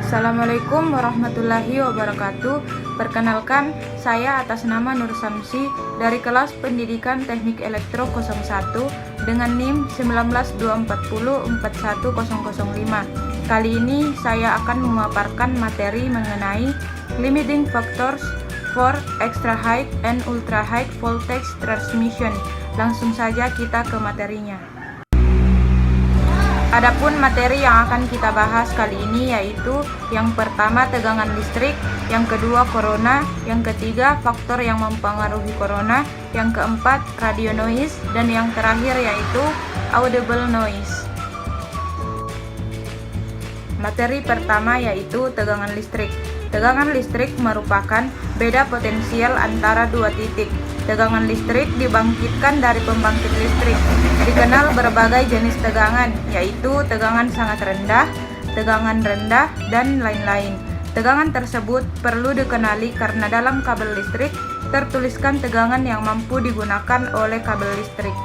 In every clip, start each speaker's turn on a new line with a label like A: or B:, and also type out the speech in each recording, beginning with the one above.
A: Assalamualaikum warahmatullahi wabarakatuh. Perkenalkan, saya atas nama Nur Samsi dari kelas Pendidikan Teknik Elektro 01 dengan NIM 19240410005. Kali ini saya akan memaparkan materi mengenai limiting factors for extra high and ultra high voltage transmission. Langsung saja kita ke materinya. Adapun materi yang akan kita bahas kali ini yaitu yang pertama tegangan listrik, yang kedua corona, yang ketiga faktor yang mempengaruhi corona, yang keempat radio noise, dan yang terakhir yaitu audible noise. Materi pertama yaitu tegangan listrik. Tegangan listrik merupakan beda potensial antara dua titik. Tegangan listrik dibangkitkan dari pembangkit listrik. Dikenal berbagai jenis tegangan, yaitu tegangan sangat rendah, tegangan rendah, dan lain-lain. Tegangan tersebut perlu dikenali karena dalam kabel listrik tertuliskan tegangan yang mampu digunakan oleh kabel listrik.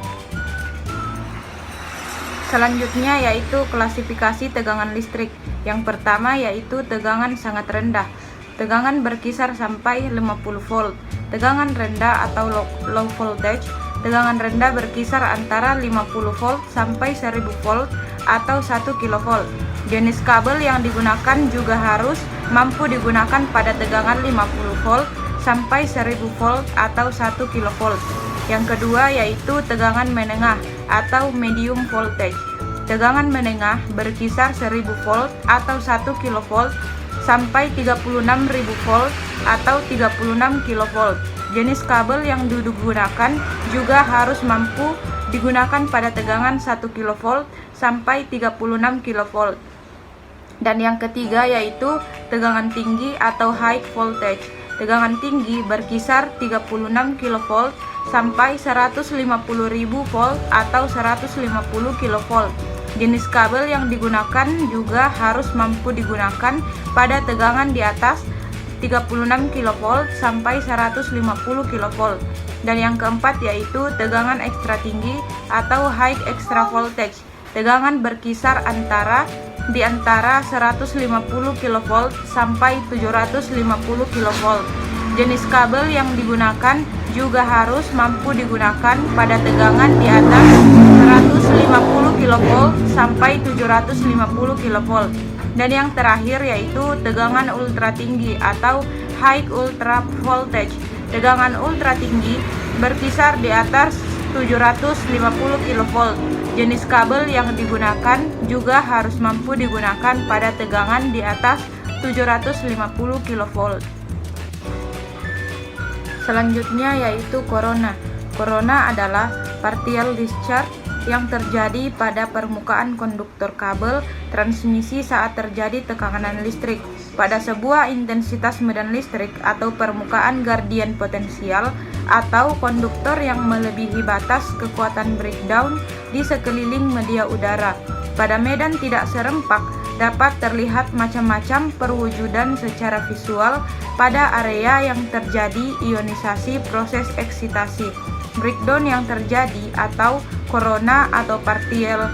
A: Selanjutnya yaitu klasifikasi tegangan listrik. Yang pertama yaitu tegangan sangat rendah. Tegangan berkisar sampai 50 volt. Tegangan rendah atau low voltage. Tegangan rendah berkisar antara 50 volt sampai 1000 volt atau 1 kV. Jenis kabel yang digunakan juga harus mampu digunakan pada tegangan 50 volt sampai 1000 volt atau 1 kV. Yang kedua yaitu tegangan menengah atau medium voltage. Tegangan menengah berkisar 1000 volt atau 1 kV sampai 36.000 volt atau 36 kV. Jenis kabel yang digunakan juga harus mampu digunakan pada tegangan 1 kV sampai 36 kV. Dan yang ketiga yaitu tegangan tinggi atau high voltage. Tegangan tinggi berkisar 36 kV sampai 150.000 volt atau 150 kV. Jenis kabel yang digunakan juga harus mampu digunakan pada tegangan di atas 36 kV sampai 150 kV. Dan yang keempat yaitu tegangan ekstra tinggi atau high extra voltage. Tegangan berkisar di antara 150 kV sampai 750 kV. Jenis kabel yang digunakan juga harus mampu digunakan pada tegangan di atas 150 kV sampai 750 kV. Dan yang terakhir yaitu tegangan ultra tinggi atau high ultra voltage. Tegangan ultra tinggi berkisar di atas 750 kV. Jenis kabel yang digunakan juga harus mampu digunakan pada tegangan di atas 750 kV. Selanjutnya yaitu corona. Corona adalah partial discharge yang terjadi pada permukaan konduktor kabel transmisi saat terjadi tekanan listrik pada sebuah intensitas medan listrik atau permukaan gradien potensial atau konduktor yang melebihi batas kekuatan breakdown di sekeliling media udara. Pada medan tidak serempak dapat terlihat macam-macam perwujudan secara visual pada area yang terjadi ionisasi proses eksitasi. Breakdown yang terjadi atau corona atau partial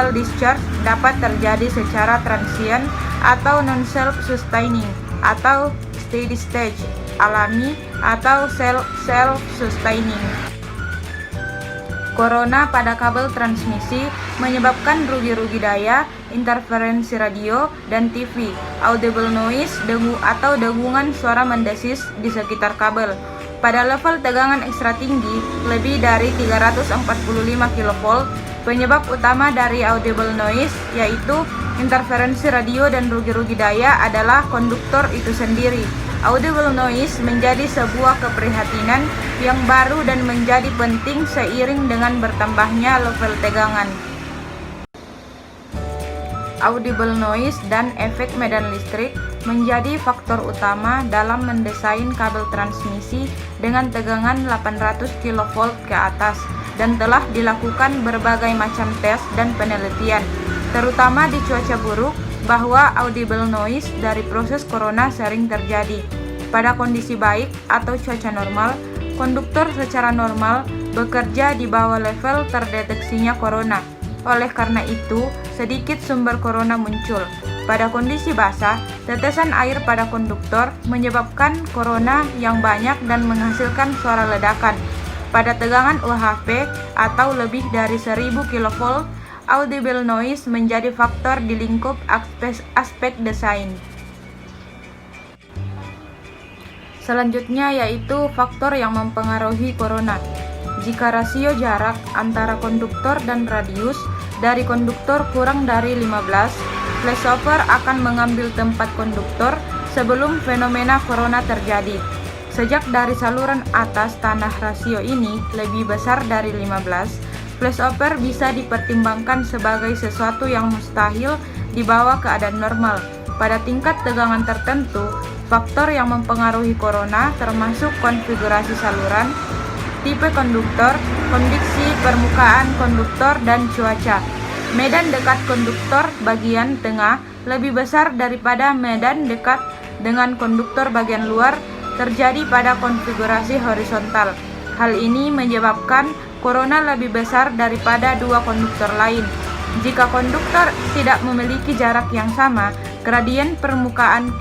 A: discharge dapat terjadi secara transient atau non-self-sustaining atau steady stage, alami atau self-sustaining. Corona pada kabel transmisi menyebabkan rugi-rugi daya, interferensi radio dan TV, audible noise, dengu atau dengungan suara mendesis di sekitar kabel. Pada level tegangan ekstra tinggi, lebih dari 345 kV, penyebab utama dari audible noise yaitu interferensi radio dan rugi-rugi daya adalah konduktor itu sendiri. Audible noise menjadi sebuah keprihatinan yang baru dan menjadi penting seiring dengan bertambahnya level tegangan. Audible noise dan efek medan listrik menjadi faktor utama dalam mendesain kabel transmisi dengan tegangan 800 kV ke atas dan telah dilakukan berbagai macam tes dan penelitian, terutama di cuaca buruk, bahwa audible noise dari proses corona sering terjadi. Pada kondisi baik atau cuaca normal, konduktor secara normal bekerja di bawah level terdeteksinya corona. Oleh karena itu, sedikit sumber corona muncul. Pada kondisi basah, tetesan air pada konduktor menyebabkan korona yang banyak dan menghasilkan suara ledakan. Pada tegangan UHV atau lebih dari 1000 kV, audible noise menjadi faktor di lingkup aspek desain. Selanjutnya yaitu faktor yang mempengaruhi korona. Jika rasio jarak antara konduktor dan radius dari konduktor kurang dari 15, flashover akan mengambil tempat konduktor sebelum fenomena korona terjadi. Sejak dari saluran atas tanah rasio ini lebih besar dari 15, flashover bisa dipertimbangkan sebagai sesuatu yang mustahil di bawah keadaan normal. Pada tingkat tegangan tertentu, faktor yang mempengaruhi korona termasuk konfigurasi saluran, tipe konduktor, kondisi permukaan konduktor, dan cuaca. Medan dekat konduktor bagian tengah lebih besar daripada medan dekat dengan konduktor bagian luar terjadi pada konfigurasi horizontal. Hal ini menyebabkan korona lebih besar daripada dua konduktor lain. Jika konduktor tidak memiliki jarak yang sama, gradien permukaan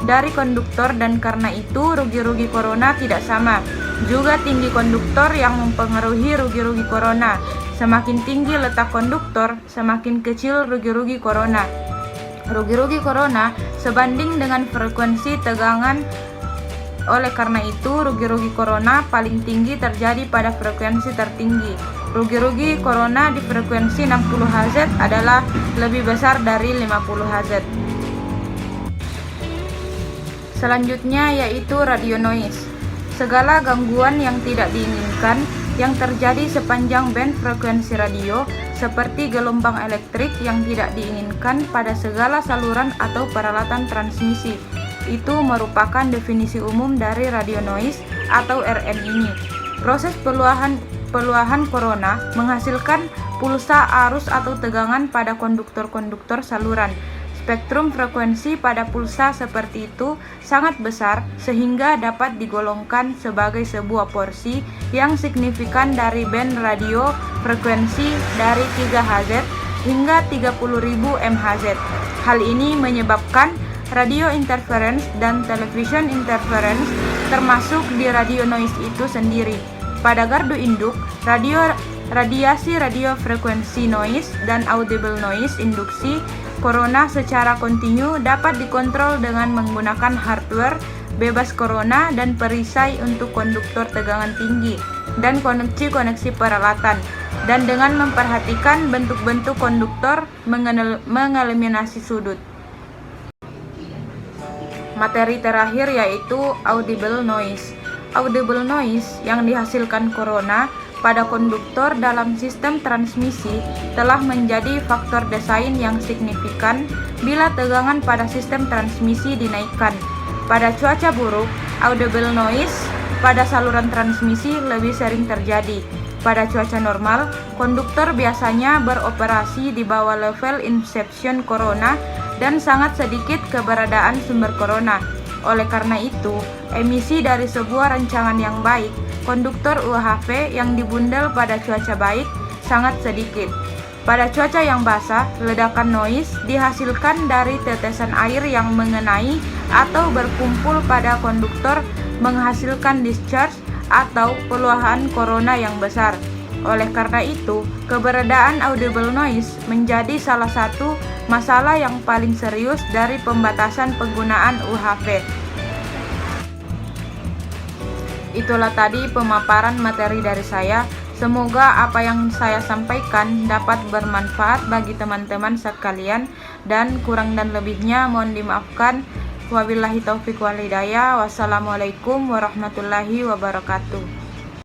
A: dari konduktor, dan karena itu rugi-rugi korona tidak sama. Juga tinggi konduktor yang mempengaruhi rugi-rugi korona. Semakin tinggi letak konduktor, semakin kecil rugi-rugi korona. Rugi-rugi korona sebanding dengan frekuensi tegangan. Oleh karena itu, rugi-rugi korona paling tinggi terjadi pada frekuensi tertinggi. Rugi-rugi korona di frekuensi 60 Hz adalah lebih besar dari 50 Hz. Selanjutnya yaitu radio noise. Segala gangguan yang tidak diinginkan yang terjadi sepanjang band frekuensi radio, seperti gelombang elektrik yang tidak diinginkan pada segala saluran atau peralatan transmisi. Itu merupakan definisi umum dari radio noise atau RN ini. Proses peluahan korona menghasilkan pulsa arus atau tegangan pada konduktor-konduktor saluran. Spektrum frekuensi pada pulsa seperti itu sangat besar sehingga dapat digolongkan sebagai sebuah porsi yang signifikan dari band radio frekuensi dari 3 Hz hingga 30.000 MHz. Hal ini menyebabkan radio interference dan television interference termasuk di radio noise itu sendiri. Pada gardu induk, radiasi radio frekuensi noise dan audible noise induksi korona secara kontinu dapat dikontrol dengan menggunakan hardware bebas korona dan perisai untuk konduktor tegangan tinggi dan koneksi-koneksi peralatan, dan dengan memperhatikan bentuk-bentuk konduktor mengeliminasi sudut. Materi terakhir yaitu audible noise. Audible noise yang dihasilkan korona pada konduktor dalam sistem transmisi telah menjadi faktor desain yang signifikan bila tegangan pada sistem transmisi dinaikkan. Pada cuaca buruk, audible noise pada saluran transmisi lebih sering terjadi. Pada cuaca normal, konduktor biasanya beroperasi di bawah level inception korona dan sangat sedikit keberadaan sumber korona. Oleh karena itu, emisi dari sebuah rancangan yang baik, konduktor UHV yang dibundel pada cuaca baik sangat sedikit. Pada cuaca yang basah, ledakan noise dihasilkan dari tetesan air yang mengenai atau berkumpul pada konduktor menghasilkan discharge atau peluahan korona yang besar. Oleh karena itu, keberadaan audible noise menjadi salah satu masalah yang paling serius dari pembatasan penggunaan UHV. Itulah tadi pemaparan materi dari saya. Semoga apa yang saya sampaikan dapat bermanfaat bagi teman-teman sekalian, dan kurang dan lebihnya mohon dimaafkan. Wabillahi taufiq wal hidayah. Wassalamualaikum warahmatullahi wabarakatuh.